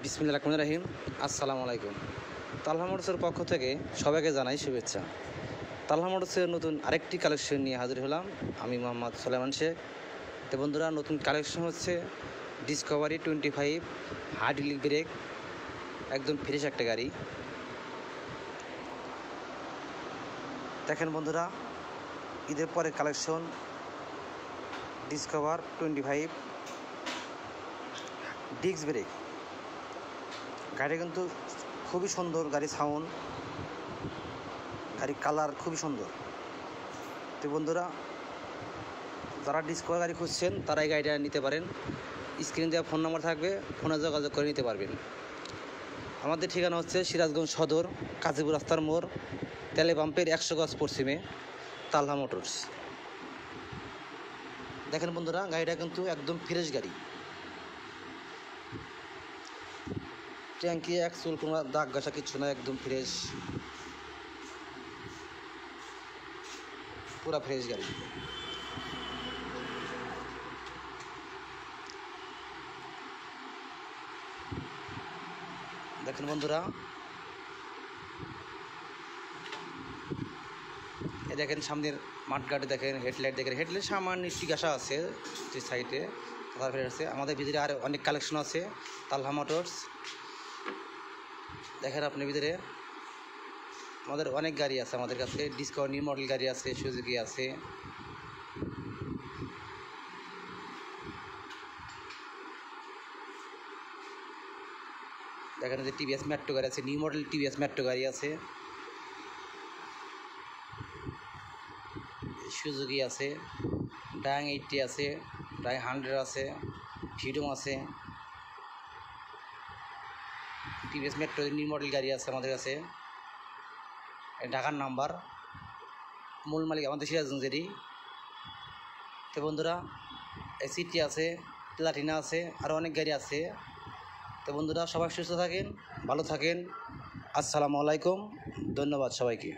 বিসমিল্লাহির রহমানির রহিম। আসসালামু আলাইকুম। তালহা মোটরসের পক্ষ থেকে সবাইকে জানাই শুভেচ্ছা। তালহা মোটরসের নতুন আরেকটি কালেকশন নিয়ে হাজির হলাম। আমি মোহাম্মদ সুলাইমান শেখ। তো বন্ধুরা, নতুন কালেকশন হচ্ছে ডিসকভারি 25 হাইড্রোলিক ব্রেক, একদম ফ্রেশ একটা গাড়ি। দেখেন বন্ধুরা, ঈদের পরে কালেকশন ডিসকভার 25 ডিস্ক ব্রেক। গাড়ি কিন্তু খুবই সুন্দর, গাড়ি সাউন্ড, গাড়ির কালার খুবই সুন্দর। তো বন্ধুরা, যারা ডিসকভার গাড়ি খুঁজছেন তারা এই গাড়িটা নিতে পারেন। স্ক্রিনে দেওয়া ফোন নাম্বার থাকবে, ফোনে যোগাযোগ করে নিতে পারবেন। আমাদের ঠিকানা হচ্ছে সিরাজগঞ্জ সদর, কাজীপুর রাস্তার মোড়, তেলে পাম্পের 100 গজ পশ্চিমে, তালহা মোটরস। দেখেন বন্ধুরা, গাড়িটা কিন্তু একদম ফ্রেশ গাড়ি। ট্যাঙ্কি এক চুল কোনো দাগ ঘষা কিচ্ছু না, একদম ফ্রেশ, পুরা ফ্রেশ গাড়ি। দেখেন বন্ধুরা, এই দেখেন সামনের মাঠগার্ড দেখেন, হেডলাইট দেখেন, হেডলাইট সামান্য টিকাশা আছে যে সাইডে আছে। আমাদের ভিতরে আর অনেক কালেকশন আছে তালহা মোটরস। দেখেন আপনি ভিতরে আমাদের অনেক গাড়ি আছে, আমাদের কাছে ডিসকভার নিউ মডেল গাড়ি আছে, সুজুকি আছে। দেখেন যে টিভিএস মেট্রো গাড়ি আছে, নিউ মডেল টিভিএস মেট্রো গাড়ি আছে, সুজুকি আছে, ডাং 80 আছে, ডাং 100 আছে, ফ্রিডম আছে। টিভিএস মেট্রো নিউ মডেল গাড়ি আছে আমাদের কাছে। ঢাকার নাম্বার, মূল মালিক আমাদের সিরাজগঞ্জেরই। তো বন্ধুরা, সিটি আছে, প্লাটিনা আছে, আরও অনেক গাড়ি আছে। তো বন্ধুরা, সবাই সুস্থ থাকেন, ভালো থাকেন। আসসালামু আলাইকুম, ধন্যবাদ সবাইকে।